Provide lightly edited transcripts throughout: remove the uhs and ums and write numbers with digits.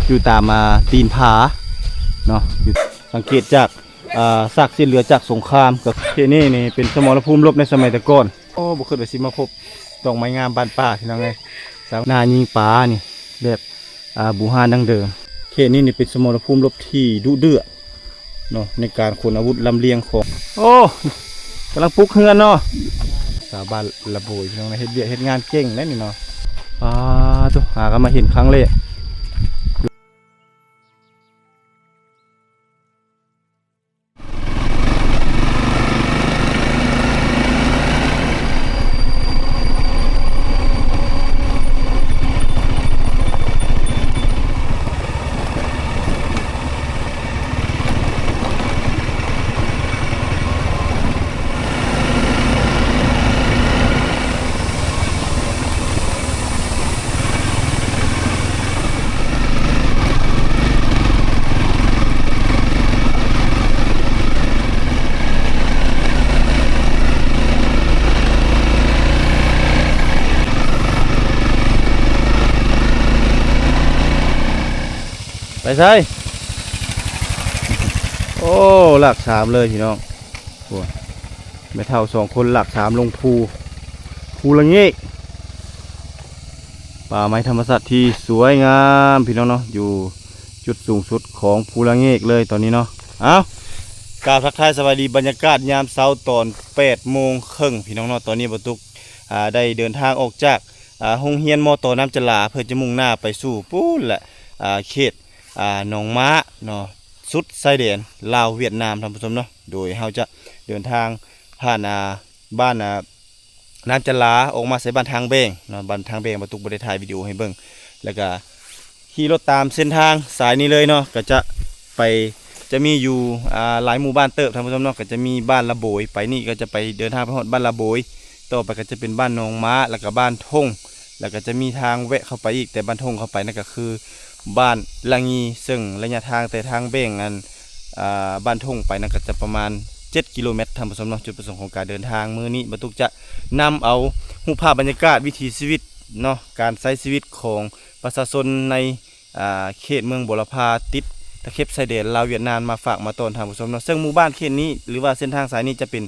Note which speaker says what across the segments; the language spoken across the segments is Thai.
Speaker 1: อยู่ตามตีนผาเนาะสังเกตจากซากสิ้นเหลือจากสงครามกับที่นี่เป็นสมรภูมิรบในสมัยแต่ก่อนโอ้บุคคลไปสิมาพบดอกไม้งามบานป่าที่นั่นไงสาวนายิงป่านี่แบบบูฮานดังเดิมเขตนี้เป็นสมรภูมิรบที่ดุเดือดเนาะในการขนอาวุธลำเลียงของโอ้กำลังปลุกเฮือนเนาะสาวบ้านระโบยพี่น้องเฮ็ดเวียกเฮ็ดงานเก่งแล้วนี่เนาะทุกหากันมาเห็นครั้งแรกไปใช่โอ้หลักสามเลยพี่น้องไม่เท่าสองคนหลักสามลงภูละเงี้ป่าไม้ธรรมชาติที่สวยงามพี่น้องเนาะอยู่จุดสูงสุดของภูละเงี้เลยตอนนี้เนาะกราบทักทายสวัสดีบรรยากาศยามเช้าตอน8 โมงครึ่งพี่น้องเนาะตอนนี้บรรทุกได้เดินทางออกจากโรงเรียนมอตอน้ำจลาเพื่อจะมุ่งหน้าไปสู่ปูนแหละเขตหนองม้าเนาะสุดชายแดนลาวเวียดนามท่านผู้ชมเนาะโดยเราจะเดินทางผ่านบ้านน้ำจลาออกมาใส่บ้านทางเบงเนาะบ้านทางเบงบรรทุกบริถ่ายวิดีโอให้เบิ่งแล้วก็ขี่รถตามเส้นทางสายนี้เลยเนาะก็จะมีอยู่หลายหมู่บ้านเติบท่านผู้ชมเนาะก็จะมีบ้านละโบยไปนี่ก็จะไปเดินทางไปฮอดบ้านละโบยต่อไปก็จะเป็นบ้านหนองม้าแล้วก็บ้านทงแล้วก็จะมีทางแวะเข้าไปอีกแต่บ้านทงเข้าไปนั่นก็คือบ้านละงีซึ่งระยะทางแต่ทางเบ่งนั้นบ้านทงไปนั่นก็จะประมาณ7 กิโลเมตรท่านผู้ชมเนาะจุดประสงค์ของการเดินทางมื้อนี้บรรทุกจะนำเอารูปภาพบรรยากาศวิถีชีวิตเนาะการใช้ชีวิตของประชาชนในเขตเมืองบุรพาติดตะเข็บชายแดนลาวเวียดนามมาฝากมาต้อนท่านผู้ชมเนาะซึ่งหมู่บ้านเขตนี้หรือว่าเส้นทางสายนี้จะเป็น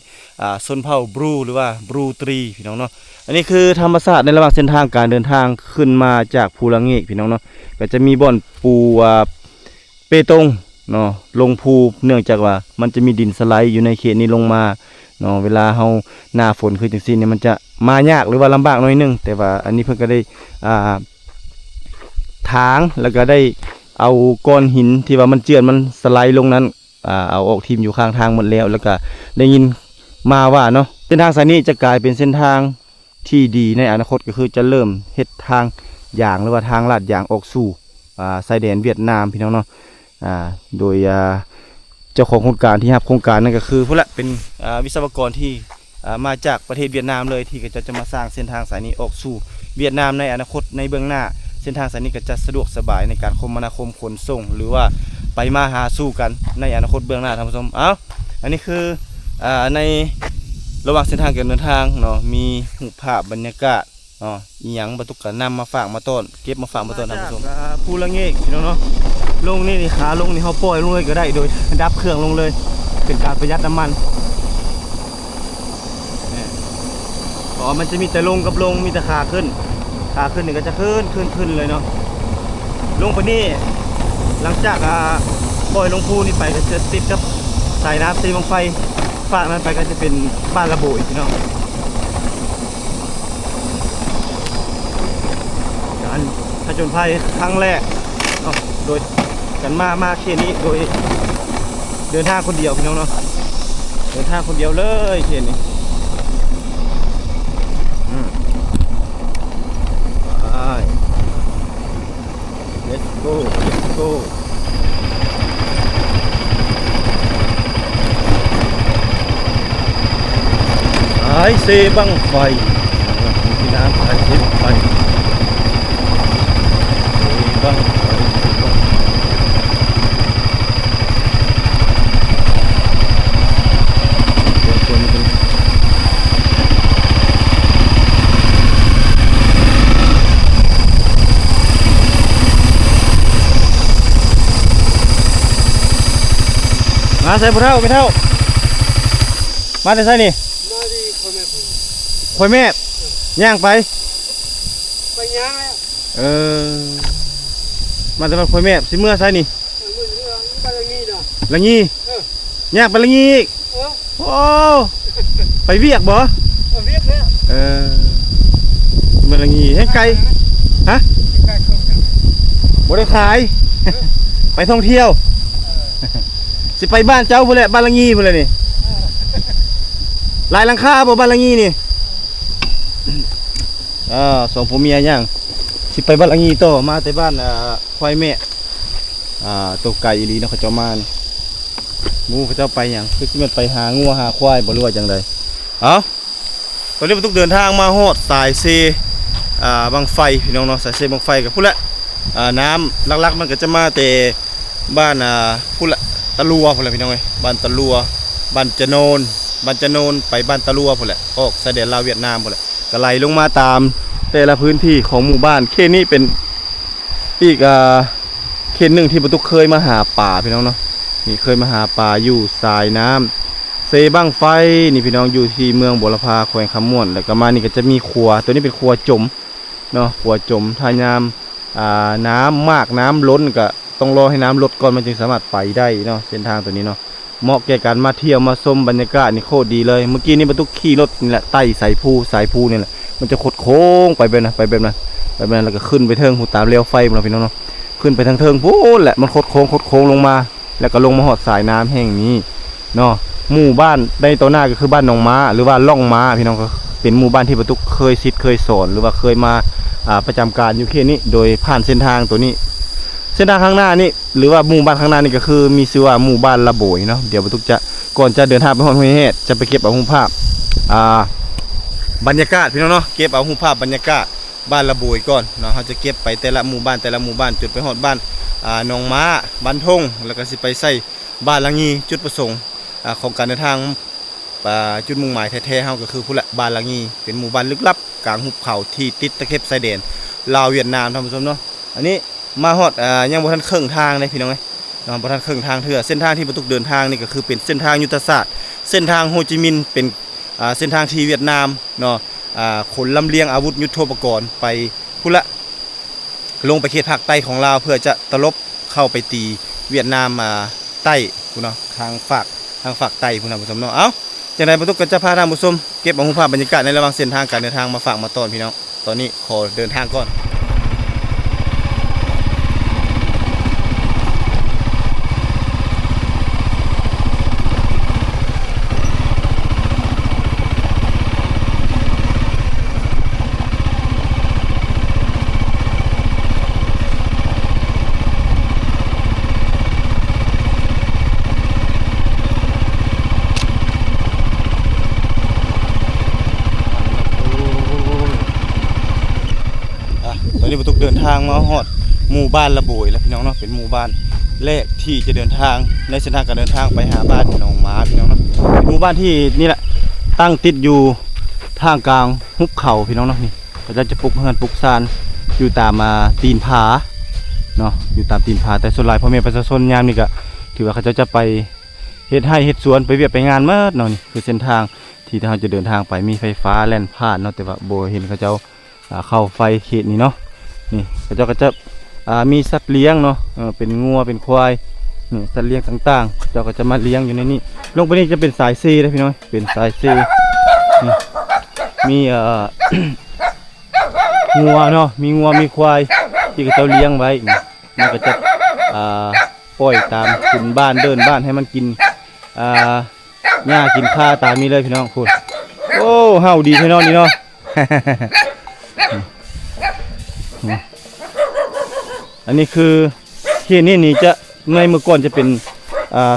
Speaker 1: ชนเผ่าบรูหรือว่าบรูตรีพี่น้องเนาะอันนี้คือธรรมชาติในระหว่างเส้นทางการเดินทางขึ้นมาจากภูละเงกพี่น้องเนาะก็จะมีบ่อนปูเปตงเนาะลงภูเนื่องจากว่ามันจะมีดินสไลด์อยู่ในเขตนี้ลงมาเนาะเวลาเฮาหน้าฝนคือจังซี่เนี่ยมันจะมายากหรือว่าลำบากหน่อยนึงแต่ว่าอันนี้เพิ่นก็ได้ถางแล้วก็ได้เอาก้อนหินที่ว่ามันเจือนมันสไลด์ลงนั้นเอาออกทิ่มอยู่ข้างทางหมดแล้วแล้วก็ได้ยินมาว่าเนาะเส้นทางสายนี้จะกลายเป็นเส้นทางที่ดีในอนาคตก็คือจะเริ่มเฮ็ดทางอย่างหรือว่าทางลาดยางออกสู่ชายแดนเวียดนามพี่น้องเนาะโดยเจ้าของโครงการที่รับโครงการนั่นก็คือพวกละเป็นวิศวกรที่มาจากประเทศเวียดนามเลยที่จะมาสร้างเส้นทางสายนี้ออกสู่เวียดนามในอนาคตในเบื้องหน้าเส้นทางสายนี้ก็จะสะดวกสบายในการคมนาคมขนส่งหรือว่าไปมาหาสู่กันในอนาคตเบื้องหน้าท่านผู้ชมอันนี้คือในระหว่างเส้นทางการเดินทางเนาะมีรูปภาพบรรยากาศอีหยังบรรทุกกันนำมาฝากมาต้นเก็บมาฝากมาต้นท่านผู้ชมภูละเงกพี่น้องเนาะลงนี่ขาลงนี่เขาปล่อยลงเลยก็ได้โดยดับเครื่องลงเลยเป็นการประหยัดน้ำมันมันจะมีแต่ลงกับลงมีแต่ขาขึ้นนี่ก็จะขึ้นเลยเนาะลงไปนี่หลังจากปล่อยลงภูนี่ไปก็จะติดกับสายน้ำตีบังไฟฝากนั้นไปก็จะเป็นบ้านระโบยพี่น้องการผจญภัยครั้งแรกโดยกันมาเขตนี้โดยเดินทางคนเดียวพี่น้องเนาะเดินทางคนเดียวเลยเขตนี้Let's go สายเซบังไฟที่น้ำสายเซบังไฟบังไฟ มาใส่บ่เท่าไปเท่ามาได้ใส่นี่
Speaker 2: มาดีคนแม่ผม
Speaker 1: ข่อยแม่ย่างไป
Speaker 2: ย่างแล้ว
Speaker 1: มาแต่ว่าข่อยแม่สิเมื่อใส่นี่
Speaker 2: บ้านงี้นะ
Speaker 1: ละงี้ย่างไปละงี้อีกโอ้ไปเวียกบ่
Speaker 2: เวียกแล้ว
Speaker 1: มาละงี้ให้ไกลฮะบ่ได้ขายไปท่องเที่ยวสิไปบ้านเจ้าพุ่นแหละบ้านละงี้พุ่นแหละนี่ลายหลังคาบ่บ้านละงี้นี่สองผัวเมียย่างสิไปบ้านละงี้ต่อมาแต่บ้านควายแม่ตัวไก่อีหลีเนาะเขาเจ้ามานี่งูเขาเจ้าไปหยังคือสิมันไปหางัวหาควายบ่รู้ว่าจังไดเอาตอนนี้มันต้องเดินทางมาฮอดสายเซบังไฟพี่น้องเนาะสายเซบังไฟกับพุ่นละน้ำลักๆมันก็จะมาแต่บ้านพุ่นละตะลัวพุ่นละพี่น้องเอ้ยบ้านตะลัวบ้านจะโนนไปบ้านตะลัวพุ่นละออกชายแดนลาวเวียดนามพุ่นละก็ไหลลงมาตามแต่ละพื้นที่ของหมู่บ้านเขตนี้เป็นอีกเขตหนึ่งที่ประตูเคยมาหาป่าพี่น้องเนาะนี่เคยมาหาป่าอยู่สายน้ำเซบังไฟนี่พี่น้องอยู่ที่เมืองบัวลำพาแขวงคำม่วนแล้วก็มานี่ก็จะมีครัวตัวนี้เป็นครัวจมเนาะครัวจมถ้ายามน้ำมากน้ำล้นก็ต้องรอให้น้ำลดก่อนมันจึงสามารถไปได้เนาะเส้นทางตัวนี้เนาะเหมาะแก่การมาเที่ยวมาชมบรรยากาศนี่โคตรดีเลยเมื่อกี้นี่ประตูขี่รถนี่แหละไต่สายภูนี่แหละมันจะโค้งไปแบบนั้นแล้วก็ขึ้นไปเทิงหูตามเลี้ยวไฟมาพี่น้องเนาะขึ้นไปทางเทิงพูนแหละมันโค้งลงมาแล้วก็ลงมาหอดสายน้ำแห่งนี้เนาะหมู่บ้านในตัวหน้าก็คือบ้านหนองม้าหรือว่าล่องม้าพี่น้องก็เป็นหมู่บ้านที่ประตูเคยสอนหรือว่าเคยมาประจำการอยู่เขตนี้โดยผ่านเส้นทางตัวนี้เส้นทางข้างหน้านี่หรือว่าหมู่บ้านข้างหน้านี่ก็คือมีชื่อว่าหมู่บ้านละโบยเนาะเดี๋ยวประตูจะก่อนจะเดินทางไปฮอดห้วยเฮ็ดจะไปเก็บเอารูปภาพบรรยากาศพี่น้องเนาะเก็บเอารูปภาพบรรยากาศบ้านละโบยก่อนเนาะเขาจะเก็บไปแต่ละหมู่บ้านจุดไปฮอดบ้านหนองม้าบ้านทงแล้วก็สิไปใส่บ้านละงีจุดประสงค์ของการเดินทางจุดมุ่งหมายแท้ๆเฮาก็คือพุ่นละบ้านละงีเป็นหมู่บ้านลึกลับกลางหุบเขาที่ติดตะเข็บชายแดนลาวเวียดนามท่านผู้ชมเนาะอันนี้มาฮอดยังบ่ทันครึ่งทางเลยพี่น้องเอ้ยบ่ทันครึ่งทางเทื่อเส้นทางที่ประตูเดินทางนี่ก็คือเป็นเส้นทางยุทธศาสตร์เส้นทางโฮจิมินห์เป็นเส้นทางที่เวียดนามเนาะขนลำเลียงอาวุธยุทโธปกรณ์ไปพุ่นละลงไปเขตภาคใต้ของลาวเพื่อจะตลบเข้าไปตีเวียดนามใต้พุ่นเนาะทางฝากใต้พุ่นน่ะผู้ชมเนาะเอ้าจังได๋ประตูก็จะพาท่านผู้ชมเก็บเอารูปภาพบรรยากาศในระหว่างเส้นทางการเดินทางมาฝากมาต้อนพี่น้องตอนนี้ขอเดินทางก่อนตอนนี้ประตูเดินทางมาฮอดหมู่บ้านละโบยแล้วพี่น้องเนาะเป็นหมู่บ้านแรกที่จะเดินทางในเส้นทางการเดินทางไปหาบ้านหนองม้าพี่น้องเนาะเป็นหมู่บ้านที่นี่แหละตั้งติดอยู่ทางกลางหุบเขาพี่น้องเนาะนี่เขาจะปลูกเฮือนปลูกซานอยู่ตามตีนผาเนาะอยู่ตามตีนผาแต่ส่วนใหญ่พ่อแม่ประชาชนยามนี่ก็ถือว่าเขาจะไปเฮ็ดไร่เฮ็ดสวนไปเวียกไปงานเมื่อเนาะนี่คือเส้นทางที่เราจะเดินทางไปมีไฟฟ้าแล่นผ่านเนาะแต่ว่าโบเห็นเขาเจ้าเข้าไฟเขตนี้เนาะนี่เขาเจ้าก็จะมีสัตว์เลี้ยงเนาะเป็นงัวเป็นควายนี่สัตว์เลี้ยงต่างๆเจ้าก็จะมาเลี้ยงอยู่ในนี้ลงไปนี่จะเป็นสายซีนะพี่น้อยเป็นสายซีนี่มีงัวเนาะมีงัวมีควายที่เขาเจ้าเลี้ยงไว้มันก็จะปล่อยตามขึ้นบ้านเดินบ้านให้มันกินหญ้ากินข้าตามนี้เลยพี่น้องพูดโอ้เฮาดีพี่น้องนี่เนาะ อันนี้คือที่นี่จะในเมื่อก่อนจะเป็น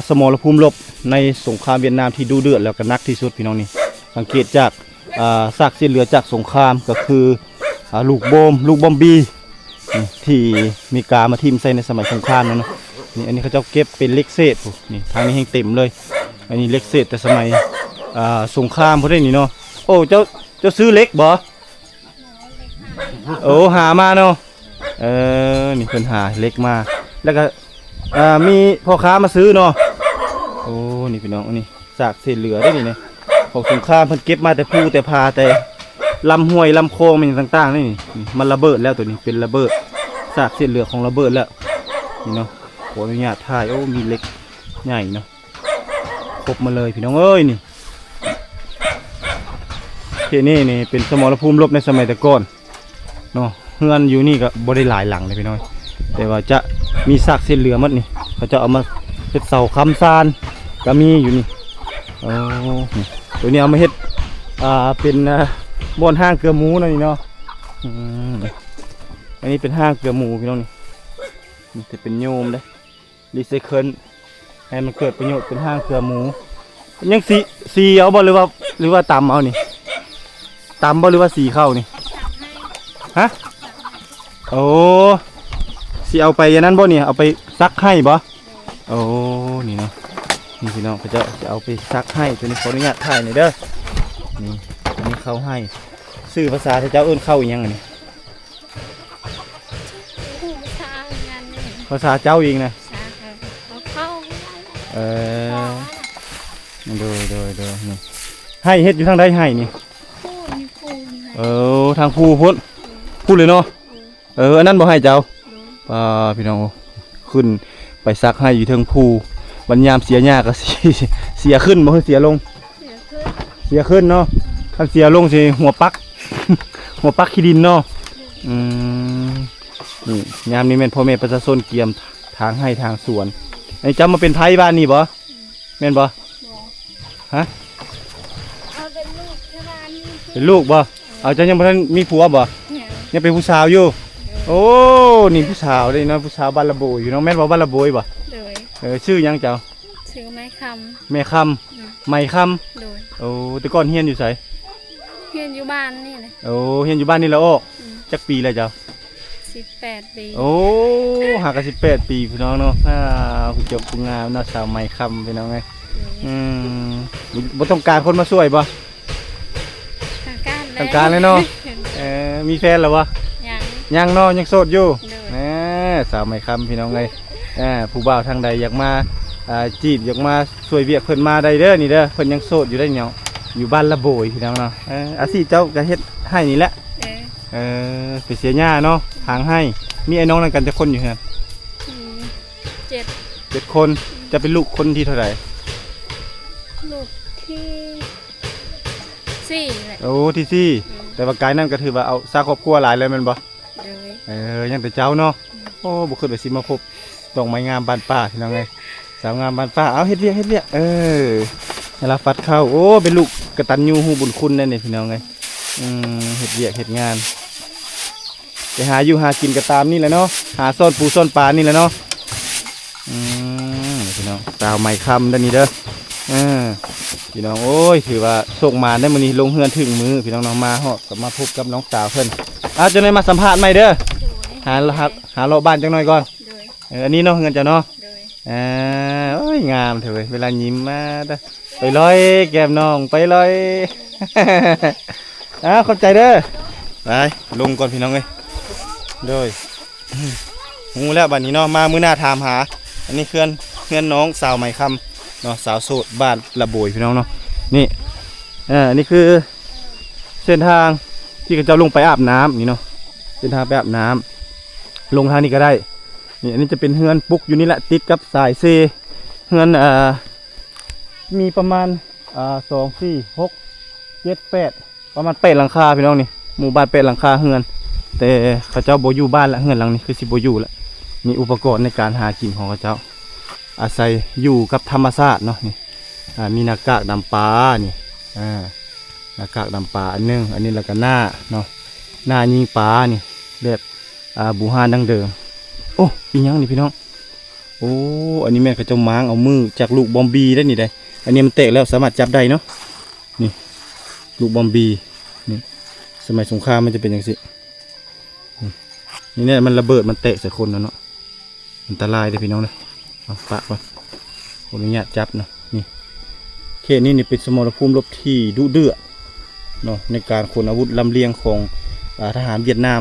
Speaker 1: สมรภูมิรบในสงครามเวียดนามที่ดูเดือดแล้วก็นักที่สุดพี่น้องนี่สังเกตจากซากสิ้นเหลือจากสงครามก็คือลูกบอมบี้ที่มีกามาทิ่มใส่ในสมัยสงครามนั่นนะนี่อันนี้เขาจะเก็บเป็นเล็กเศษนี่ทางนี้แห้งเต็มเลยอันนี้เล็กเศษแต่สมัยสงครามพวกนี้เนาะโอ้เจ้าซื้อเล็กบ่โอ้หามาเนาะนี่เพิ่นหาเล็กมาแล้วก็มีพ่อค้ามาซื้อเนาะโอ้ นี่พี่น้องอันนี้ซากเศษเหลือได้นี่เนี่ยของสงครามเพิ่นเก็บมาแต่ภูแต่พาแต่ลำห้วยลำโคงมันต่างๆนี่มันระเบิดแล้วตัวนี้เป็นระเบิดซากเศษเหลือของระเบิดแล้วนี่เนาะขออนุญาตถ่ายโอ้มีเหล็กใหญ่เนาะครบมาเลยพี่น้องเอ้ยนี่ที่นี่เป็นสมรภูมิรบในสมัยแต่ก่อนเนาะเฮือนอยู่นี่ก็บ่ได้หลายหลังเลยพี่น้องแต่ว่าจะมีซากเศษเหลือหมดนี่เขาจะเอามาเฮ็ดเสาค้ำซานก็มีอยู่นี่โอ้นี่ตัวนี้เอามาเฮ็ดเป็นบ่อนห้างเกลือหมูนะนี่เนาะอันนี้เป็นห้างเกลือหมูพี่น้องนี่จะเป็นโยมเด้รีไซเคิลให้มันเกิดประโยชน์เป็นห้างเกลือหมูยังสีเอาบ่หรือว่าตำเอานี่ตำบ่หรือว่าสีเข้านี่ฮะโอ้สีเอาไปอย่างนั้นบ่เนี่ยเอาไปซักให้บ่โอ้นี่เนาะนี่พี่น้องเขาจะเอาไปซักให้ตัวนี้ขออนุญาตถ่ายหน่อยเด้อนี่อันนี้เขาให้ชื่อภาษาเจ้าเอิ้นเข้าอีกยังไงนี่ภาษาเจ้าเองนะโดยนี่ให้เฮ็ดอยู่ทางใดให้นี่ทางภูพ้นพูดเลยเนาะอันนั้นบ่ให้เจ้าพี่น้องขึ้นไปซักให้อยู่เทิงภูบรรยามเสียหญ้าก็เสียขึ้นบ่เสียลงเสียขึ้นเนาะถ้าเสียลงสิหัวปัก หัวปักขี้ดินเนาะนี่ยามนี้แม่นพ่อแม่ประชาชนเกียมทางให้ทางสวนไอ้จำมาเป็นไทยบ้านนี่บ่แม่นบ่ฮะเป็นลูกบ่เอาเจ้ายังบ่ทันมีผัวบ่ยังเป็นผู้สาวอยู่โอ้นี่ผู้สาวเลยเนาะผู้สาวบ้านละโบยอยู่เนาะแม่นบ่บ้านละโบยบ่ชื่อยังเจ้า
Speaker 3: ชื่อไม้คำ
Speaker 1: แม่คำไม้คำโอ้แต่ก่อนเฮียนอยู่ไส
Speaker 3: เฮียนอยู่บ้านนี่เลย
Speaker 1: โอ้เฮียนอยู่บ้านนี่แล้วโอ้จักปีแล้วเจ้า
Speaker 3: 18 ปี
Speaker 1: โอ้หากัน18 ปีพี่น้องเนาะผู้จบผู้งามเนาะสาวไม้คำพี่น้องไงบ่ต้องการคนมาช่วยบ่ต้องการเลยเนาะมีแฟนหรือวะยังเนาะยังโสดอยู่สาวไม้คำพี่น้องไงผู้บ่าวทางใดอยากมาจีบอยากมาช่วยเวียกเพิ่นมาได้เด้อนี่เด้อเพิ่นยังโสดอยู่ได้เนาะอยู่บ้านละโบยพี่น้องเนาะอาชีพเจ้าก็เฮ็ดให้นี่แหละไปเสียหญ้าเนาะทางให้มีไอ้น้องนั่นกันจะคนอยู่เหรอ7 คนจะเป็นลูกคนที่เท่าไหร่
Speaker 3: ลูกที่4แหละ
Speaker 1: โอ้ที่4แต่ว่ากายนั่นก็ถือว่าเอาสร้างครอบครัวหลายเลยแม่นบ่ยังแต่เจ้าเนาะโอ้บุขึ้นไปสิมาพบดอกไม้งามบานป่าพี่น้องไงสาวงามบานป่าเอาเฮ็ดเวียกเวลาฟัดเข้าโอ้เป็นลูกกตัญญูฮู้บุญคุณนั่นนี่พี่น้องไงเฮ็ดเวียกเฮ็ดงานไปหาอยู่หากินก็ตามนี่แหละเนาะหาซ่อนปูซ่อนปลานี่แหละเนาะพี่น้องสาวไม้คำด้านนี้เด้อพี่น้องโอ้ยถือว่าโชคมาได้มื้อนี้ลงเฮือนถึงมือพี่น้องน้องมาฮอดก็มาพบกับน้องสาวเพิ่นจะได้มาสัมภาษณ์ใหม่เด้อหาเลาะบ้านจังหน่อยก่อนอันนี้เนาะเงินจะเนาะโอ้ยงามเถอะเวลายิ้มมาไปลอยแก้มน้องไปลอยขอบใจเด้อไปลงก่อนพี่น้องเลยโดยงูแล้วบัดนี้เนาะมามื้อหน้าถามหาอันนี้เพื่อนน้องสาวใหม่คำเนาะสาวโสดบ้านละโบยพี่น้องเนาะนี่อันนี้คือเส้นทางที่จะลงไปอาบน้ำนี่เนาะเส้นทางไปอาบน้ำลงทางนี้ก็ได้นี่อันนี้จะเป็นเฮือนปุกอยู่นี่แหละติดกับสายเซเฮือนมีประมาณ2 4 6 7 8ประมาณ8หลังคาพี่น้องนี่หมู่บ้าน8หลังคาเฮือนแต่เขาเจ้าโบอยู่บ้านละเฮือนหลังนี้คือสิโบอยู่ละมีอุปกรณ์ในการหากินของเขาเจ้าอาศัยอยู่กับธรรมชาติเนาะนี่มีหน้ากากดำปลานี่หน้ากากดำปลาอันนึงอันนี้แล้วก็หน้าเนาะหน้ายิงปลานี่แบบบูฮานดังเดิมโอ้ปียังนี่พี่น้องโอ้อันนี้แม่เขาจะม้างเอามือจากลูกบอมบีได้นี่ได้อันนี้มันเตะแล้วสามารถจับได้เนาะนี่ลูกบอมบีนี่สมัยสงครามมันจะเป็นอย่างสินี่เนี่ยมันระเบิดมันเตะใส่คนแล้วเนาะอันตรายเลยพี่น้องเลยเอาปะก่อนขออนุญาตจับเนาะนี่เขตนี้นี่เป็นสมรภูมิรบที่ดุเดือดเนาะในการขนอาวุธลำเลียงของทหารเวียดนาม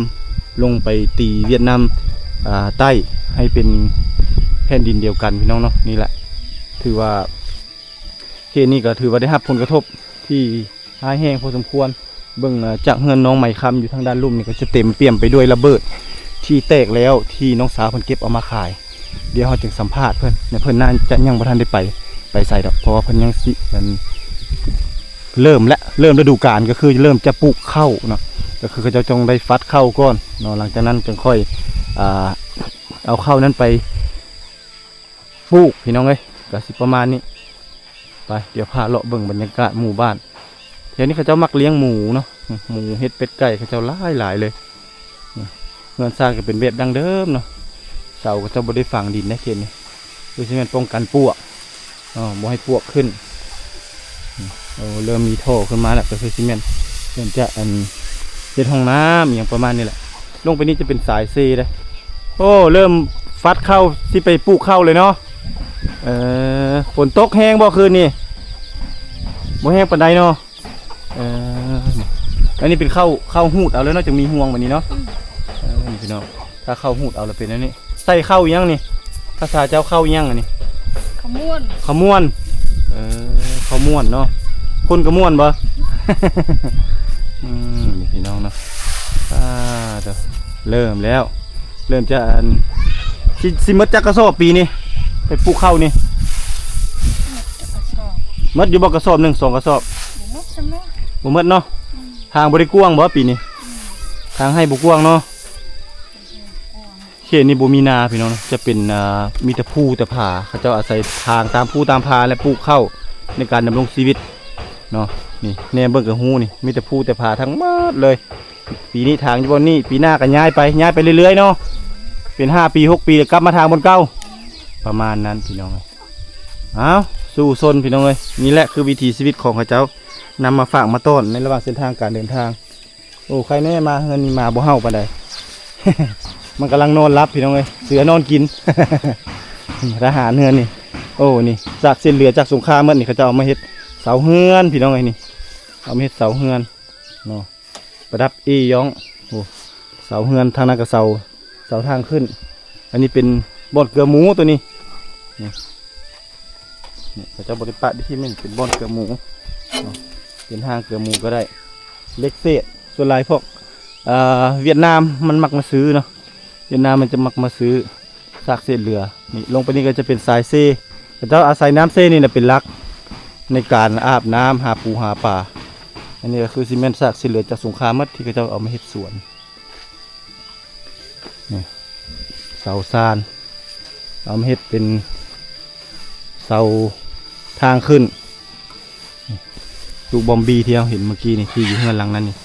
Speaker 1: ลงไปตีเวียดนามใต้ให้เป็นแผ่นดินเดียวกันพี่น้องเนาะนี่แหละถือว่า เขตนี้ก็ถือว่าได้รับผลกระทบที่ร้ายแรงพอสมควรเบิ่งจากเฮือนน้องไหมคำอยู่ทางด้านลุ่มนี่ก็จะเต็มเปี่ยมไปด้วยระเบิดที่แตกแล้วที่น้องสาวเพิ่นเก็บเอามาขายเดี๋ยวเราจึงสัมภาษณ์เพิ่นในเพิ่นน่าจะยังบ่ทันได้ไปใส่ดอกเพราะว่าเพิ่นยังสิมันเริ่มฤดูกาลก็คือเริ่มจะปลูกข้าวเนาะก็คือเขาจะจงได้ฟัดข้าวก่อนเนาะหลังจากนั้นจึงค่อยเอาข้าวนั้นไปปลูกพี่น้องเอ้ยก็สิประมาณนี้ไปเดี๋ยวพาเลาะเบิ่งบรรยากาศหมู่บ้านเดี๋ยวนี้เขาเจ้ามักเลี้ยงหมูเนาะหมูเฮ็ดเป็ดไก่เขาเจ้าหลายเลยเงินสร้างก็เป็นแบบดั้งเดิมเนาะเสาก็เจ้าบ่ได้ฝังดินนะเขตนี้คือสิแม่นป้องกันปลวกบ่ให้ปลวกขึ้นเริ่มมีท่อขึ้นมาแล้วก็คือสิแม่นเริ่มจะเฮ็ดห้องน้ำอย่างประมาณนี้แหละลงไปนี่จะเป็นสายเซเลยโอ้เริ่มฟัดเข้าที่ไปปลูกเข้าเลยเนาะฝนตกแห้งบ่คืนนี่บ่แห้งปานใดเนาะอันนี้เป็นข้าวหูดเอาแล้วเนาะจะมีห่วงแบบนี้เนาะนี่พี่น้องถ้าข้าวหูดเอาแล้วเป็นอันนี้ใส่ข้าวยังนี่ภาษาเจ้าข้าวยังอันนี้
Speaker 3: ขม้วน
Speaker 1: ข้าวม้วนข้าวม้วนเนาะคนกระม้วนบ่ นี่พี่น้องเนาะเริ่มแล้วเริ่มจะสิมดจักกระสอบปีนี้ไปปลูกข้าวนี่มดอยู่บ่กระสอบ1 2กระสอบบ่มดเนาะทางบ่ได้กว้างบ่ปีนี้ทางให้บ่กว้างเนาะเขตนี้บ่มีนาพี่น้องจะเป็นมีแต่ภูแต่ผาเขาเจ้าอาศัยทางตามภูตามผาและปลูกข้าวในการดำรงชีวิตเนาะนี่แนมเบิ่งกับหูนี่มีแต่ภูแต่ผาทั้งหมดเลยปีนี้ทางอยู่บนนี่ปีหน้าก็ย้ายไปเรื่อยๆเนาะเป็น5 ปี 6 ปีกลับมาทางบนเก่าประมาณนั้นพี่น้องอ้าวสู้ซนพี่น้องเลยนี่แหละคือวิถีชีวิตของเขาเจ้านำมาฝากมาต้อนในระหว่างเส้นทางการเดินทางโอ้ใครแน่มาเงินนี่มาบ่เฮาปานใด มันกำลังนอนรับพี่น้องเลยเสือนอนกิน ทหารเฮือนนี่โอ้นี่จากเส้นเหลือจากสงครามเมื่อนี่เขาจะเอามาเฮ็ดเสาเฮือนพี่น้องเลยนี่เอามาเฮ็ดเสาเฮือนเนาะประดับอีย้องโอ้เสาเฮือนทางนั้นก็เสาทางขึ้นอันนี้เป็นบ่อนเกลือหมูตัวนี้นี่เขาจะบริปะที่มันเป็นบ่อนเกลือหมูเป็นห้างเกลือหมูก็ได้เล็กเศษส่วนลายพวกเวียดนามมันมักมาซื้อเนาะเวียดนามมันจะมักมาซื้อซากเศษเรือนี่ลงไปนี่ก็จะเป็นสายเซ่เขาจะอาศัยน้ำเซ่นี่แหละเป็นหลักในการอาบน้ำหาปูหาปลาอันนี้ก็คือซีเมนต์ซากเศษเรือจากสงครามที่เขาจะเอามาเฮ็ดสวนเสาซานเอามาเฮ็ดเป็นเสาทางขึ้นลูกบอมบี้ที่เราเห็นเมื่อกี้นี่ที่อยู่ข้างหลังนั้นนี่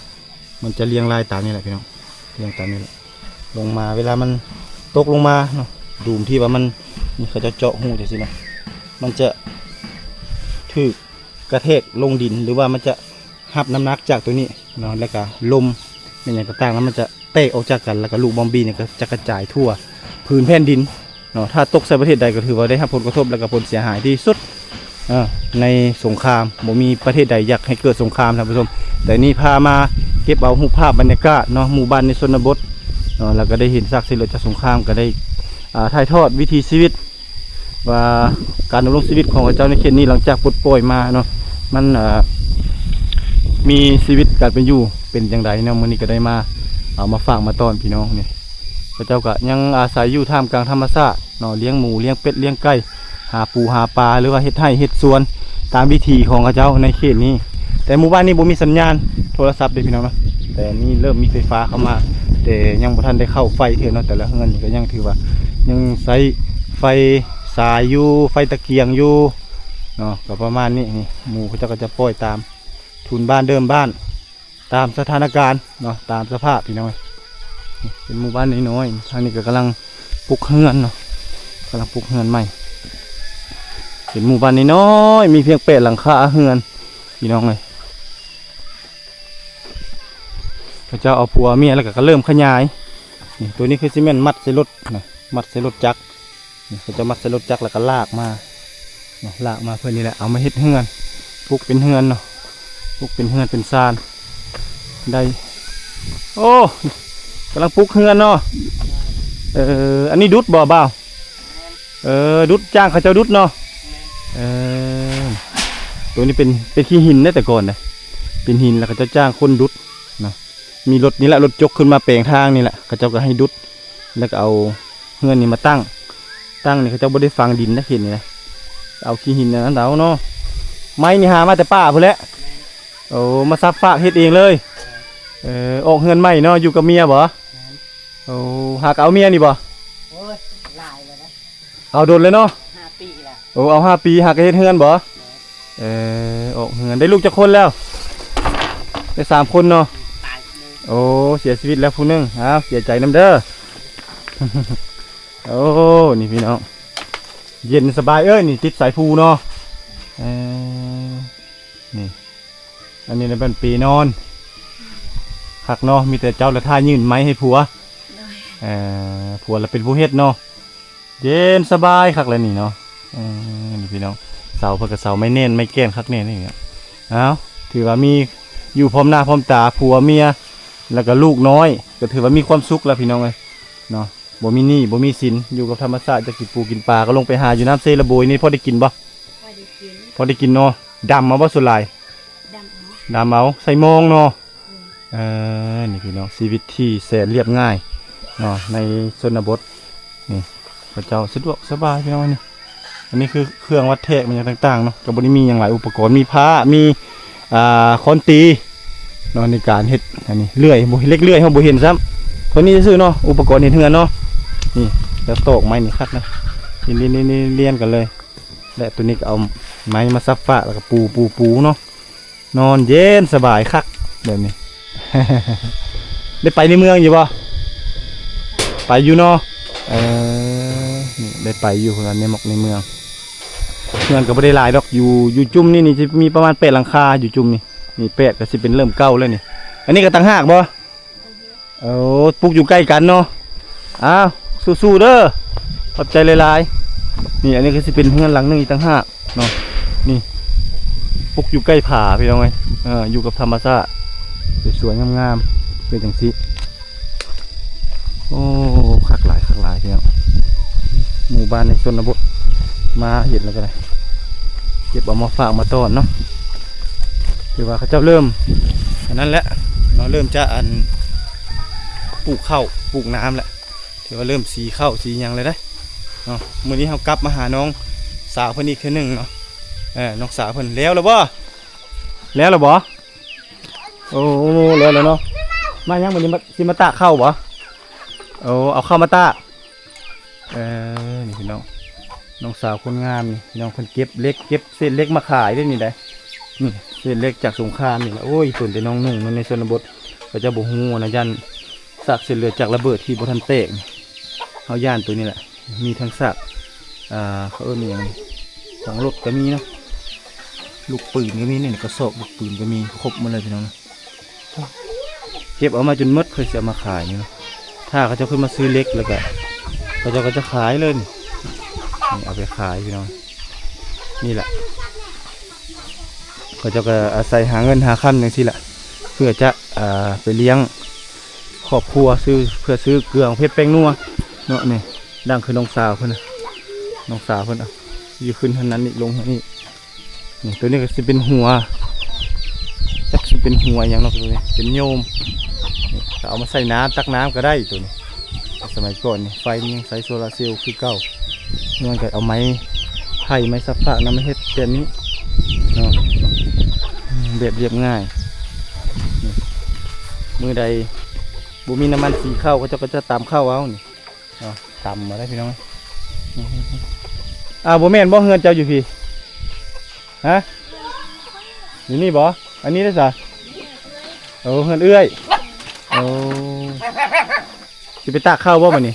Speaker 1: มันจะเรียงรายตามนี้แหละพี่น้องเรียงตามนี้แหละลงมาเวลามันตกลงมาเนาะดูมที่ว่ามันนี่เขาจะเจาะหูจังซี่นะมันจะถูกกระแทกลงดินหรือว่ามันจะหับน้ำหนักจากตัวนี้เนาะแล้วก็ลมเป็นอย่างต่างๆแล้วมันจะเตะออกจากกันแล้วก็ลูกบอมบี้เนี่ยก็จะกระจายทั่วพื้นแผ่นดินเนาะถ้าตกใส่ประเทศใดก็ถือว่าได้รับผลกระทบและก็ผลเสียหายที่สุดในสงครามบ่มีประเทศใดอยากให้เกิดสงครามท่านผู้ชมแต่นี่พามาเก็บเอารูปภาพบรรยากาศเนาะหมู่บ้านในชนบทเนาะแล้วก็ได้เห็นซากเศษเหลือจากสงครามก็ได้ถ่ายทอดวิถีชีวิตว่าการดำรงชีวิตของเจ้าในเขตนี้หลังจากปลดปล่อยมาเนาะมันมีชีวิตการเป็นอยู่เป็นอย่างไรเนาะมื้อนี้ก็ได้มาเอามาฝากมาต้อนพี่น้องนี่พระเจ้าก็ยังอาศัยอยู่ท่ามกลางธรรมชาติเนาะเลี้ยงหมูเลี้ยงเป็ดเลี้ยงไก่หาปูหาปลาหรือว่าเฮ็ดไร่เฮ็ดสวนตามวิถีของเขาเจ้าในเขตนี้แต่หมู่บ้านนี้บ่มีสัญญาณโทรศัพท์เด้พี่น้องเนาะแต่นี่เริ่มมีไฟฟ้าเข้ามาแต่ยังบ่ทันได้เข้าไฟเท่าเนาะแต่ละเฮือนก็ยังถือว่ายังใช้ไฟสายอยู่ไฟตะเกียงอยู่เนาะก็ประมาณนี้นี่หมู่เขาเจ้าก็จะปล่อยตามทุนบ้านเดิมบ้านตามสถานการณ์เนาะตามสภาพพี่น้องเป็นหมู่บ้านน้อยๆทางนี้ก็กำลังปลูกเฮือนเนาะกำลังปลูกเฮือนใหม่เป็นหมู่บ้านน้อยๆมีเพียง8 หลังคาเฮือนพี่น้องเลยพระเจ้าเอาผัวเมียแล้วก็เริ่มขยายนี่ตัวนี้คือซีเมนต์มัดใส่รถนะมัดใส่รถจักรนี่เขาจะมัดใส่รถจักรแล้วก็ลากมาลากมาเพื่อนี่แหละเอามาเฮ็ดเฮือนปลูกเป็นเฮือนเนาะปลูกเป็นเฮือนเป็นซานได้โอ้กำลังปลูกเฮือนเนาะอันนี้ดุดบ่บ่าวดุดจ้างเขาเจ้าดุดเนาะ ตัวนี้เป็นขี้หินนะแต่ก่อนนะเป็นหินแล้วเขาจะจ้างคนดุดนะมีรถนี่แหละรถจกขึ้นมาแปลงทางนี่แหละเขาเจ้าก็ให้ดุดแล้วก็เอาเฮือนนี่มาตั้งนี่เขาเจ้าบ่ได้ฝังดินนะเห็นนี่นะเอาขี้หินนั้นเอาเนาะไม้นี่หามาแต่ป่าพุ่นแหละโอ้มาซับฟากเฮ็ดเองเลยออกเฮือนใหม่เนาะอยู่กับเมียบ่โอ้หากเอาเมียนี่บ่
Speaker 4: โอ้ยหลายเลยนะ
Speaker 1: เอาโดนเลยเนาะ
Speaker 4: 5 ปีละ
Speaker 1: โอ้เอา5 ปีหากเฮ็ดเฮือนบ่ออกเฮือนได้ลูกจักคนแล้วได้3 คนเนาะ
Speaker 4: ตายเลย
Speaker 1: โอ้เสียชีวิตแล้วผู้หนึงเสียใจน้ำเด้อ โอ้นี่พี่น้องเย็นสบายนี่ติดสายภูเนาะนี่อันนี้เป็นปีนอนคักเนาะมีแต่เจ้าละท่ายื่นไม้ให้ผัวผัวละเป็นผู้เฮ็ดเนาะเย็นสบายคักเลยนี่เนาะนี่พี่น้องเสาเพื่อกระเสาไม่เน้นไม่แก้นคักเน้นนี่เนี่ยถือว่ามีอยู่พร้อมหน้าพร้อมตาผัวเมียแล้วก็ลูกน้อยก็ถือว่ามีความสุขแล้วพี่น้องเลยเนาะบ่มีหนี้บ่มีสินอยู่กับธรรมชาติจะกินปูกินปลาก็ลงไปหาอยู่น้ำเซระโบยนี่พอได้กินบ่
Speaker 3: พอได้กิน
Speaker 1: พอได้กินเนาะดำมาบ่สุดลาย
Speaker 3: ดำเอา
Speaker 1: ดำเอาใส่มองเนาะนี่พี่น้องชีวิตที่แสนเรียบง่ายเนาะในชนบทนี่พระเจ้าสะดวกสบายพี่น้องนี่อันนี้คือเครื่องวัดเทกมันอย่างต่างๆเนาะก็บ่ได้มีอย่างหลายอุปกรณ์มีผ้ามีค้อนตีเนาะในการเฮ็ดอันนี้เลื่อยบ่เล็กเลื่อยเฮาบ่เห็นซ้ำตัวนี้ซื่อๆเนาะอุปกรณ์เฮ็ดเฮือนเนาะนี่แล้วตอกไม้นี่คักนะนี่เลียนกันเลยและตัวนี้ก็เอาไม้มาซับฟ้าแล้วก็ปูเนาะนอนเย็นสบายคักแบบนี้ ได้ไปในเมืองอยู่ป่ะไปอยู่เนาะนี่ได้ไปอยู่คนในหมอกในเมืองก็ไม่ได้หลายดอกอยู่จุ่มนี่จะมีประมาณ8 หลังคาอยู่จุ่มนี่8ก็สิเป็นเริ่มเก่าแล้วนี่อันนี้ก็ต่างหากบ่ปลูกอยู่ใกล้กันเนาะอ้าวสู้ๆเด้อขอบใจหลายๆนี่อันนี้ก็สิเป็นเฮือนหลังนึงอีกต่างหากเนาะนี่ปลูกอยู่ใกล้ผาพี่น้องไงอยู่กับธรรมชาติสวยๆงามๆเป็นจังซี่โอ้คักหลายพี่น้องหมู่บ้านในชนบทมาเห็นแล้วก็ได้เก็บเอามาฝากมาต้อนเนาะถือว่าเขาเจ้าเริ่มอันนั้นแหละเราเริ่มจะปลูกข้าวปลูกน้ำแหละถือว่าเริ่มสีข้าวสีหยังเลยได้เนาะมื้อนี้เรากลับมาหาน้องสาวเพิ่นอีกเทื่อนึงเนาะน้องสาวเพิ่นแล้วหรือบ่โอ้แล้วเนาะมายังมื้อนี้สิมาตากข้าวบ่เอาข้าวมาตากนี่พี่น้องสาวคนงามนี่น้องคนเก็บเศษเล็กมาขายได้นี่ได้นี่เศษเล็กจากสงครามนี่แหละโอ้ยส่วนแต่น้องนุ่งมันในชนบทก็จะบ่ฮู้นะยันซากเศษเหลือจากระเบิดที่บ่ทันแตกเฮาย่านตัวนี้แหละมีทั้งซากเขาอย่างของรถก็มีนะลูกปืนก็มีนี่กระสอบลูกปืนก็มีครบหมดเลยพี่น้องนะเก็บเอามาจนหมดเพื่อจะมาขายนี่นะถ้าเขาจะขึ้นมาซื้อเล็กแล้วก็เขาจะขายเลยนี่เอาไปขายพี่น้องนี่แหละเขาจะอาศัยหาเงินหาค่ำอย่างที่แหละเพื่อจะไปเลี้ยงครอบครัวเพื่อซื้อเกลือเพชรแป้งนัวเนาะนี่ดังคือน้องสาวเพื่อนนะน้องสาวเพื่อนอยู่ขึ้นท่านั้นนี่ลงท่านี้นี่ตัวนี้ก็จะเป็นหัวจักจะเป็นหัวอย่างนั้นเลยเป็นโยมเอามาใส่น้ำตักน้ำก็ได้ตัวนี้สมัยก่อนนี่ไฟมันยังใส่โซลาร์เซลล์คือเก่าเมื่อกี้เอาไม้ไผ่ไม้ซับฟ้าน้ำมันเฮ็ดแบบนี้เนาะแบบเรียบง่ายมือใดบุมีน้ำมันสีเข้าก็จะตามเข้าเอานี่ตำมาได้พี่น้องบ่แม่นบ่เฮือนเจ้าอยู่พี่ฮะอยู่นี่บ่อันนี้ได้สะเฮือนเอื้อยจะไปตากข้าวบ่มานี่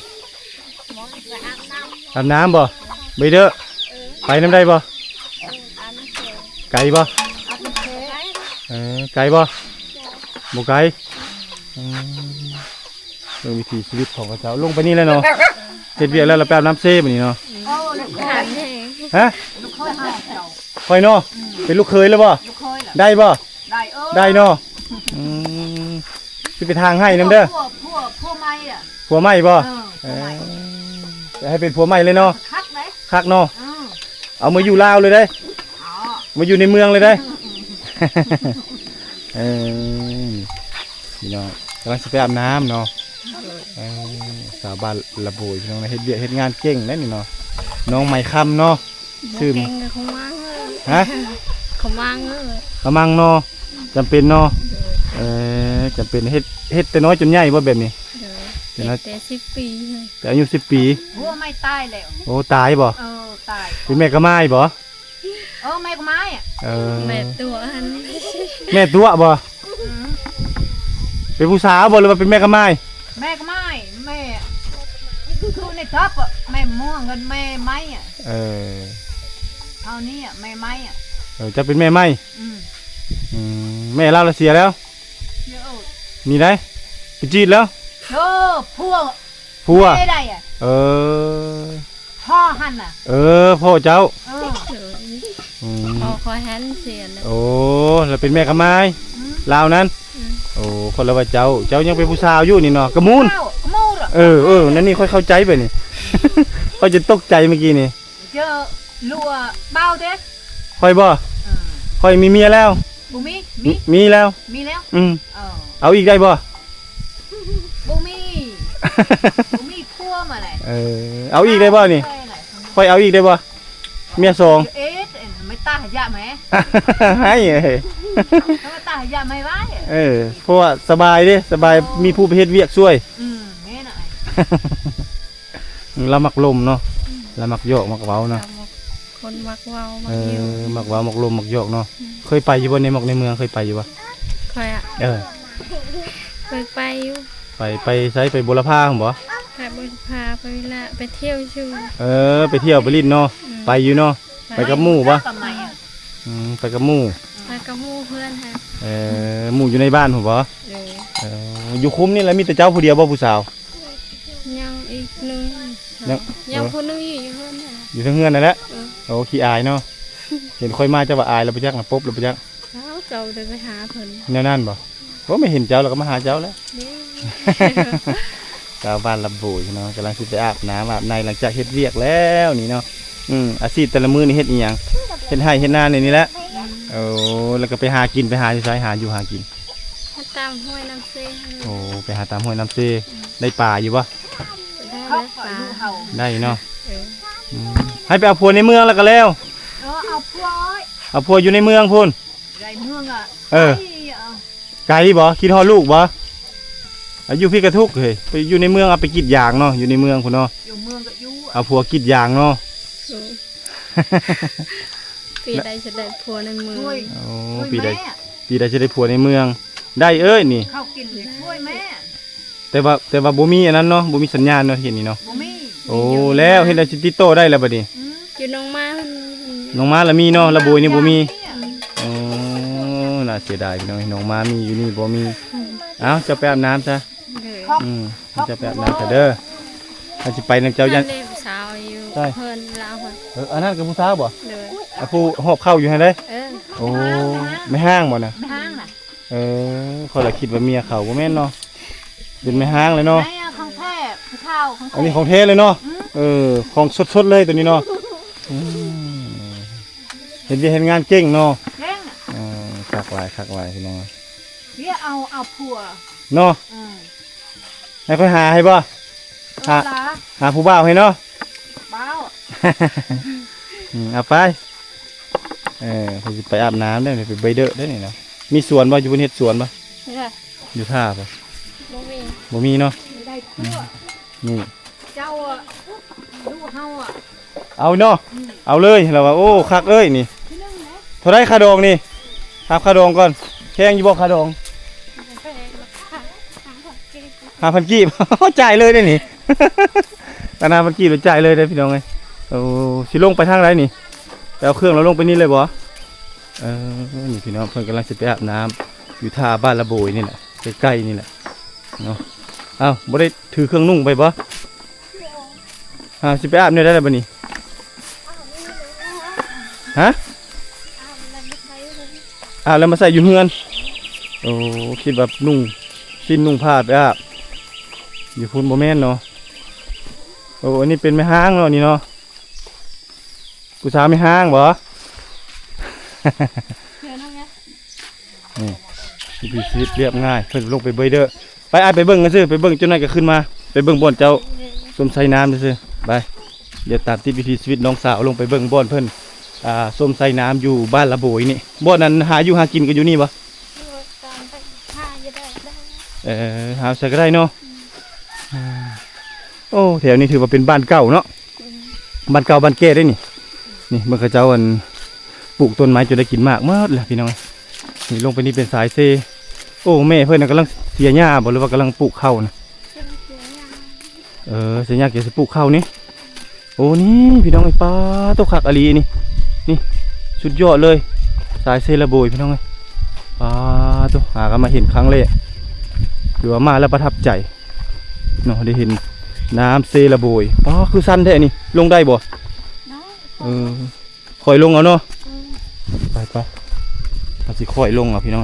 Speaker 1: อาบน้ำบ่ไปเด้อไปน้ำได้บ่ไกลบ่ไกลบ่ไกลเรื่องวิถีชีวิตของเขาลงไปนี่แล้วเนาะเฮ็ดเวียกแล้วเราไปอาบน้ำเซ่แบบนี้เนาะฮะค่อยเนาะเป็นลูกเคยแล้วบ่ได้บ่ได้เนาะจะไปทางให้น้ำเด้อผัวใหม่บ่จะให้เป็นผัวใหม่เลยเนาะคักเนาะเอามาอยู่ลาวเลยได้ มาอยู่ในเมืองเลยได้ เออพี่น้องกำลังจะไปอาบน้ำเนาะสาวบ้านละโบยพี่น้องเฮ็ดเวียกเฮ็ดงานเก่งนั่นนี่เนาะน้องไหมคำเนาะชื่อ
Speaker 3: เก่งกับเขามังเลย
Speaker 1: ฮะ
Speaker 3: เขามังเลย
Speaker 1: กำมังเนาะจำเป็นเนาะจำเป็นเฮ็ดแต่น้อยจนใหญ่บ่แบบนี้
Speaker 3: เดี๋ยวแต่10 ปีเลย
Speaker 1: แต่อายุ10 ปี
Speaker 4: วัวไม่ตายแล้ว
Speaker 1: โอ้ตายบ่
Speaker 4: ตาย
Speaker 1: เป็นแม่ก็ไม้บ่
Speaker 4: ไม่ก็ไม้อ่ะ
Speaker 3: แม่ตัวหัน
Speaker 1: แม่ตัวบ่เป็นผู้สาวบ่หรือว่าเป็นแม่ก็ไม้
Speaker 4: แม่ก็ไม้แม่คือในท็อปอ่ะแม่ม่วงกันแม่ไม้อ่ะเท่านี้อ่ะแม่ไม้อ่ะ
Speaker 1: จะเป็นแม่ไม้แม่เล่าแล้วเสียแล้ว
Speaker 4: เยอะ
Speaker 1: มีได้ไปจีดแล้ว
Speaker 4: พัว
Speaker 1: ผัว
Speaker 4: ไม่ได้อ่ะ
Speaker 1: เออ
Speaker 4: พ่อหันอ่ะ
Speaker 1: พ่อเจ้า
Speaker 3: พอคอยหันเสียแล้ว
Speaker 1: โอ้แล้วเป็นแม่กะไม้ลาวนั้นโอ้คนละว่าเจ้ายังเป็นผู้สาวอยู่นี่เนาะกระมูล
Speaker 4: มูด
Speaker 1: นั่นนี่ค่อยเข้าใจไปนี่ เขาจะตกใจเมื่อกี้นี่
Speaker 4: เจอลัวเบาเด้
Speaker 1: ค่อยบ่ค่อยมีเมียแล้ว
Speaker 4: บุมี
Speaker 1: มีแล้ว
Speaker 4: มีแล้ว
Speaker 1: เอาอีกได้บ่
Speaker 4: บุมีบุมีพัวมาไหน
Speaker 1: เอาอีกได้บ่นี่ค่อยเอาอีกได้บ่เมียสอง
Speaker 4: ไม่ตาหยาไหม
Speaker 1: ให้
Speaker 4: ไม่ตาหยาไม่ไว้
Speaker 1: เพราะว่าสบายเด้สบายมีผู้ไปเฮ็ดเวียกช่วย
Speaker 4: นี่หน่อย
Speaker 1: เรามักลมเนาะเรามักโยกมักเว้าเนาะ
Speaker 3: คนมักเว้ามักเยี่ยว
Speaker 1: มักเว้ามักลมมักโยกเนาะเคยไปอยู่บ่ในหมอกในเมืองเคยไปอยู่บ่
Speaker 3: คอยอ่ะเคยไปอยู่
Speaker 1: ไปใช้ไปบุรพาหั่นบ่
Speaker 3: ไปบุญพาไปละไปเที่ยวชื่อ
Speaker 1: ไปเที่ยวไปลิ้นเนาะไปอยู่เนาะไปกับหมู่บ่
Speaker 4: ทำไมอ่ะ
Speaker 1: ไปกับหมู่
Speaker 3: ไปกับหมู่เพื่อนฮะ
Speaker 1: หมู่อยู่ในบ้านผมบ่
Speaker 3: เลย
Speaker 1: อยู่คุ้มนี่แหละมีแต่เจ้าผู้เดียวบ่ผู้สาว
Speaker 3: ยังอีกหนึง
Speaker 1: ยัง
Speaker 3: คนนึงอยู่เพื่อนฮะ
Speaker 1: อยู่ทั้งเฮือนนั่นแหละโอ้ขี้อายเนาะเห็นค่อยมาจะว่าอายแล้วไปจักน่ะปุ๊บแล้วไปจัก
Speaker 3: เจ้าเดินไปหาเพิ่น
Speaker 1: แนวนั้นบ่บ่ไม่เห็นเจ้าแล้วก็มาหาเจ้าแล้ว
Speaker 3: นี่
Speaker 1: ชาวบ้านลำบูเนาะกำลังสิไปอาบน้ำอาบในหลังจากเฮ็ดเวียกแล้วนี่เนาะอาชีพแต่ละมื้อนี่เฮ็ดอีหยังเฮ็ดไร่เฮ็ดนานี่แหละแล้วก็ไปหากินไปหาอยู่ไสหาอยู่หากิน
Speaker 3: ตามห้วยน้ำเซ่
Speaker 1: ไปหาตามห้วยน้ำเซได้ป่าอยู่บ่
Speaker 3: ได้
Speaker 4: เขา
Speaker 3: ปลา
Speaker 4: ดูเขา
Speaker 1: ได้เนาะให้ไปเอาผัวในเมืองแล้วก็แล้ว
Speaker 4: เอาพวอย
Speaker 1: เอาผัวอยู่ในเมืองพุ่น
Speaker 4: ไรเมืองอ่ะ
Speaker 1: ไกลบ่คิดฮอดลูกบ่อายุพี่กระทุกเฮ้ยไปอยู่ในเมืองเอาไปกรีดยางเนาะอยู่ในเมืองพุ่นเนาะ
Speaker 4: อยู่เมืองก็อยู่
Speaker 1: เอาผัวกรีดยางเนาะ
Speaker 3: ปีใดจะได้ผัวในเมือง
Speaker 1: ปีใดจะได้ผัวในเมือง ได้นี่
Speaker 4: เขากินช่วยแม่
Speaker 1: แต่ว่าบ่มีอันนั้นเนาะบ่มีสัญญาณเนาะเห็นนี่เนาะ
Speaker 4: บุมี
Speaker 1: แล้วเฮ็ดได้สิติดโตได้แล้วบัดนี้
Speaker 3: อยู่น้องมามัน
Speaker 1: น้องม้าละมีเนาะละโบยนี่บ่มีน่าเสียดายพี่น้องน้องม้ามีอยู่นี่บ่มีเอ้าจะไปอาบน้ำซะ
Speaker 3: เลย
Speaker 1: จะไปอาบน้ำซะเด้อถ้าสิไปนำเจ้ายัน
Speaker 3: เล่สาวอยู่เพิ่นลาวค่ะ
Speaker 1: อันนั้นกับผู้สาวบ่
Speaker 3: เลย
Speaker 1: ผู้หอบเข้าอยู่ให้ได้โอ้ไม่ห้างบ่น่ะ
Speaker 4: ห้างน่ะ
Speaker 1: คนละคิดว่าเมียเขาบ่แม่นเนาะเป็นไม่ห้างเลยเนาะ
Speaker 4: แม่ของแท้ข้าวของ
Speaker 1: อันนี้ของแท้เลยเนาะของสดๆเลยตัวนี้เนาะเห็นเห็นงานเก่งเนาะ
Speaker 4: แห้ง
Speaker 1: คักหลายพี่น้อง
Speaker 4: เรียเอาผัว
Speaker 1: เนาะให้ค่อยหาให้บ่หาผู้บ่าวให้เนาะ
Speaker 4: เบ้า
Speaker 1: เอาไปเขาจะไปอาบน้ำได้ไปใบเดอะได้นี่เนาะมีสวนบ่อยู่บนเฮ็ดสวนบ่
Speaker 3: นี่ค่ะ
Speaker 1: อยู่ท่าบ่
Speaker 3: บ่มี
Speaker 1: บ่มีเนาะ
Speaker 4: ได้ผัว
Speaker 1: นี่
Speaker 4: เจ้าอ่ะดูเฮาอ่ะ
Speaker 1: เอาเนาะเอาเลยเราว่าโอ้คักเอ้ยนี่เท่าไรค่าดองนี่ถามค่าดองก่อนแพงอยู่บ่ค่าดอง5,000 กีบ จ่ายเลยได้นี่ 5,000 กีบแล้วจ่ายเลยได้พี่น้องเอ้ยสิลงไปทางไหนนี่ไปเอาเครื่องแล้วลงไปนี่เลยบ่นี่พี่น้องเพิ่นกำลังสิไปอาบน้ำอยู่ท่าบ้านละโบยนี่แหละใกล้ๆนี่แหละเนาะบ่ได้ถือเครื่องนุ่งไปบ่สิไปอาบเนี่ยได้แล้วบ่นี่ฮะแล้วมาใส่อยู่เฮือนคิดแบบนุ่งสิ้นนุ่งผ้าไปอาบอยู่พุ่นบ่แม่นเนาะอันนี้เป็นแม่ห้างเนาะนี่เนาะกูสาวไม่ห้างบ่
Speaker 3: เดี๋ยวน้องไง
Speaker 1: นี่วิถีชีวิตเรียบง่ายเพิ่นลงไปเบยเด้อไปอ้ายไปเบิ่งกันซื่อไปเบิ่งจนนั้นก็ขึ้นมาไปเบิ่งบ่อนเจ้าส้มไสน้ำซื่อไปเดี๋ยวตามติดวิถีชีวิตน้องสาวลงไปเบิ่งบ่อนเพิ่นส้มไสน้ำอยู่บ้านละโบยนี่บ่อนนั้นหาอยู่หากินกันอยู่นี่บ่
Speaker 3: ตามไปหาจะได้
Speaker 1: หาใส่ก็ได้เนาะโอ้แถวนี้ถือว่าเป็นบ้านเก่าเนาะบ้านเก่าบ้านแก่ได้นี่เมื่อเขาเจ้าอันปลูกต้นไม้จนได้กินมากเมื่อแหละพี่น้องนี่ลงไปนี่เป็นสายเซโอ้แม่เพื่อนกำลังเสียหญ้าบ่หรือว่ากำลังปลูกข้าวนะเสียหญ้าเกี่ยวกับปลูกข้าวนี่โอ้นี่พี่น้องไอ้ปลาตกขักอลีนี่สุดยอดเลยสายเซระโบยพี่น้องไอ้ปลาตัวหากันมาเห็นครั้งแรกหรือว่ามาแล้วประทับใจเนาะได้เห็นน้ำเซระโบยอ๋อคือสั้นแท้นี่ลงได้บ่คอยลงเอาเนาะไปเอาสิคอยลงอ่ะพี่น้อง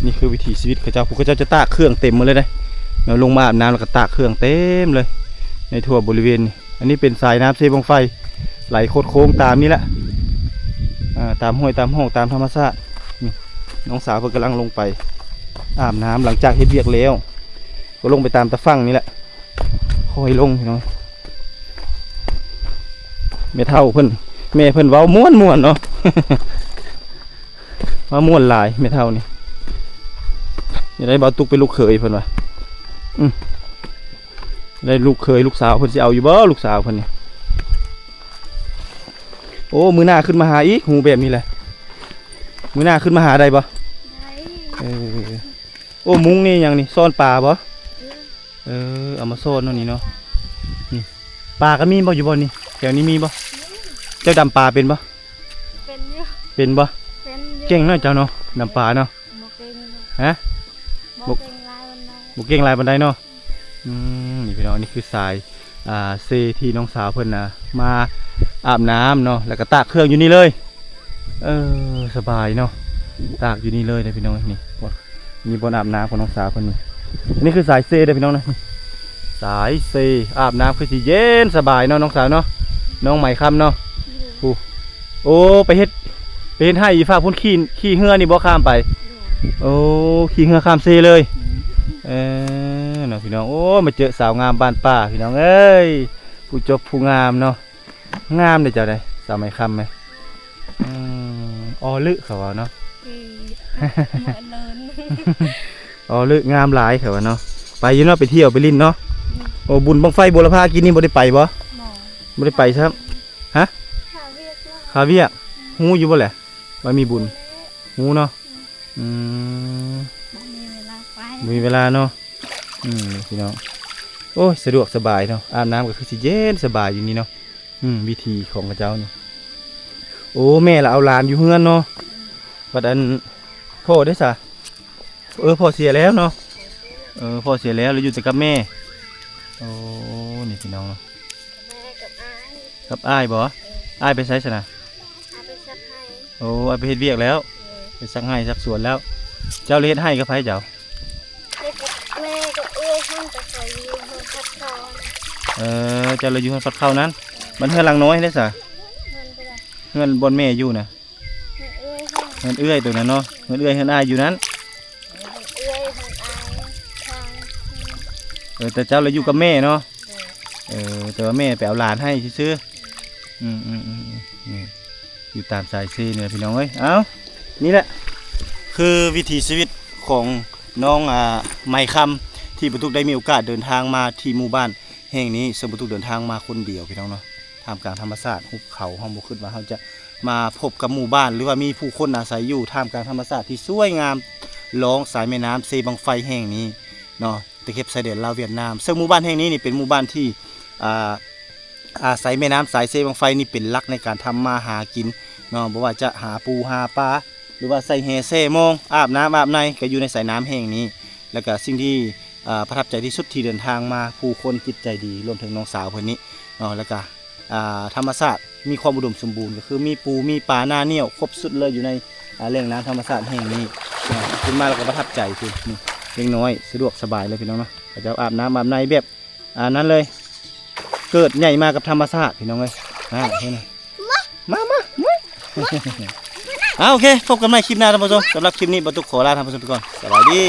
Speaker 1: นี่คือวิถีชีวิตเขาเจ้าผู้เขาเจ้าจะตากเครื่องเต็มหมดเลยนะเราลงมาอาบน้ำแล้วก็ตากเครื่องเต็มเลยในทั่วบริเวณนี้อันนี้เป็นสายน้ำเซบังไฟไหลโคตรโค้งตามนี้แหละตามห้วยตามห้องตามธรรมชาติน้องสาวเพิ่งกำลังลงไปอาบน้ำหลังจากเฮ็ดเวียกแล้วก็ลงไปตามตะฝั่งนี่แหละคอยลงพี่น้องแม่เท่าเพิ่นแม่เพิ่นเว้าม่วนเนาะ ว่าม่วนหลายแม่เท่านี่อย่าได้บ่าวตุกเป็นลูกเขยเพิ่นว่าได้ลูกเขยลูกสาวเพิ่นสิเอาอยู่บ่ลูกสาวเพิ่นนี่โอ้มื้อหน้าขึ้นมาหาอีกหูแบบนี้แหละมื้อหน้าขึ้นมาหาได้บ่โอ้มุ้งนี่หยังนี่ซ่อนปลาบ่เอามาซ่อนนั่นนี่เนาะนี่ปลาก็มีบ่อยู่บ่นี่แถวนี้มีบ่เจ้าดำปลาเป็นบ่
Speaker 3: เป็นเยอะ
Speaker 1: เป็นบ่
Speaker 3: เป็นเยอะ
Speaker 1: เก่งเนาะเจ้าเนาะดำปลาเนาะ
Speaker 3: โมเก่ง
Speaker 1: ฮะ
Speaker 3: โมเก่งลายวันไหน
Speaker 1: บ่เก่งหลายปานใดเนาะนี่พี่น้องนี่คือสายเซที่น้องสาวเพิ่นนะมาอาบน้ำเนาะแล้วก็ตากเครื่องอยู่นี่เลยสบายเนาะตากอยู่นี่เลยนะพี่น้องนี่มีบ่อนอาบน้ำของน้องสาวเพิ่นนี่คือสายเซเด้อพี่น้องนะสายเซอาบน้ำคือสิเย็นสบายเนาะน้องสาวเนาะน้องใหม่ค่ำเนาะโอ้ไปเฮ็ดให้อีฟ้าพุ่นขี่เหือนี่บ่ข้ามไปโอ้ขี่เหือข้ามเซเลยเนาะพี่น้องโอ้มาเจอสาวงามบ้านป่าพี่น้องเอ้ยผู้จบผู้งามเนาะงามเลยเจ้าได้สาวใหม่ค่ำไหมลึเขาว่าเนาะ
Speaker 3: เหมือนเลิน
Speaker 1: ลึงามหลายเขาว่าเนาะไปยินว่าไปเที่ยวไปลิ้นเนาะโอ้บุญบังไฟบุรพากินนี่บ่ได้ไปบ่บ่ได้ไปครับฮะคาเวียฮู้อยู่บ่แหละว่ามีบุญฮู้เนาะมีเวลาเนาะพี่น้องโอ้ยสะดวกสบายเนาะอาบน้ำก็คือสิเย็นสบายอยู่นี่เนาะวิธีของพระเจ้านี่โอ้แม่ละเอาหลานอยู่เฮือนเนาะบัดอันพ่อได้ซะพ่อเสียแล้วเนาะพ่อเสียแล้วเราอยู่แต่กับแม่โอ้นี่พี่น้องเนาะ
Speaker 3: แม่กับอ้าย
Speaker 1: กับอ้ายบ่อ้ายไปไสซะนะ
Speaker 3: เอาไปซักให้
Speaker 1: โอ้อ้ายไปเฮ็ดเวียกแล้วไปซักให้ซักสวนแล้วเจ้าเฮ็ดให้กับไผเจ้า
Speaker 3: แม่กับเอ้ยท่านจะใส่ยูหัวพัดคอ
Speaker 1: เจ้าเลยอยู่ฟัดเข้านั้นมันเฮือนหลังน้อยได้ซะ
Speaker 3: เงินไปเลย
Speaker 1: เฮือนบนแม่อยู่นะ
Speaker 3: เอ้ยท่าน
Speaker 1: เฮือนเอื้อยตัวนั้นเนาะเฮือนเอื้อยเฮือนอ้ายอยู่นั้น
Speaker 3: เอ้ยท่านอายทาง
Speaker 1: แต่เจ้าเลยอยู่กับแม่เนาะแต่ว่าแม่ไปเอาหลานให้ซื้อนี่อยู่ตามสายซีเนี่ยพี่น้องเอ้ยเอานี่แหละคือวิถีชีวิตของน้องไมค์คำที่ประตุกได้มีโอกาสเดินทางมาที่หมู่บ้านแห่งนี้ซึ่งประตุกเดินทางมาคนเดียวพี่น้องเนาะท่ามกลางธรรมชาติหุบเขาห้องบุขึ้นมาเขาจะมาพบกับหมู่บ้านหรือว่ามีผู้คนอาศัยอยู่ท่ามกลางธรรมชาติที่สวยงามล้องสายแม่น้ำเซบังไฟแห่งนี้เนาะตะเข็บชายแดนลาวเวียดนามซึ่งหมู่บ้านแห่งนี้นี่เป็นหมู่บ้านที่อาศัยแม่น้ำสายเซบังไฟนี่เป็นหลักในการทำมาหากินเนาะบ่ว่าจะหาปูหาปลาหรือว่าใส่แฮเซ่มองอาบน้ำอาบในก็อยู่ในสายน้ำแห่งนี้แล้วก็สิ่งที่ประทับใจที่สุดที่เดินทางมาผู้คนจิตใจดีรวมถึงน้องสาวคนนี้เนาะแล้วก็ธรรมชาติมีความอุดมสมบูรณ์ก็คือมีปูมีปลาหน้าเนี่ยวครบสุดเลยอยู่ในแหล่งน้ำธรรมชาติแห่งนี้ขึ้นมาแล้วก็ประทับใจคือนี่เล็กน้อยสะดวกสบายเลยพี่น้องเนาะเขาจะอาบน้ำอาบในแบบนั้นเลยเกิดใหญ่มากับธรรมชาติพี่น้องเลยเห็นไหม มาโอเคพบกันใหม่คลิปหน้าท่านผู้ชมสำหรับคลิปนี้บรรทุกขอลาท่านผู้ชมไปก่อนสวัสดี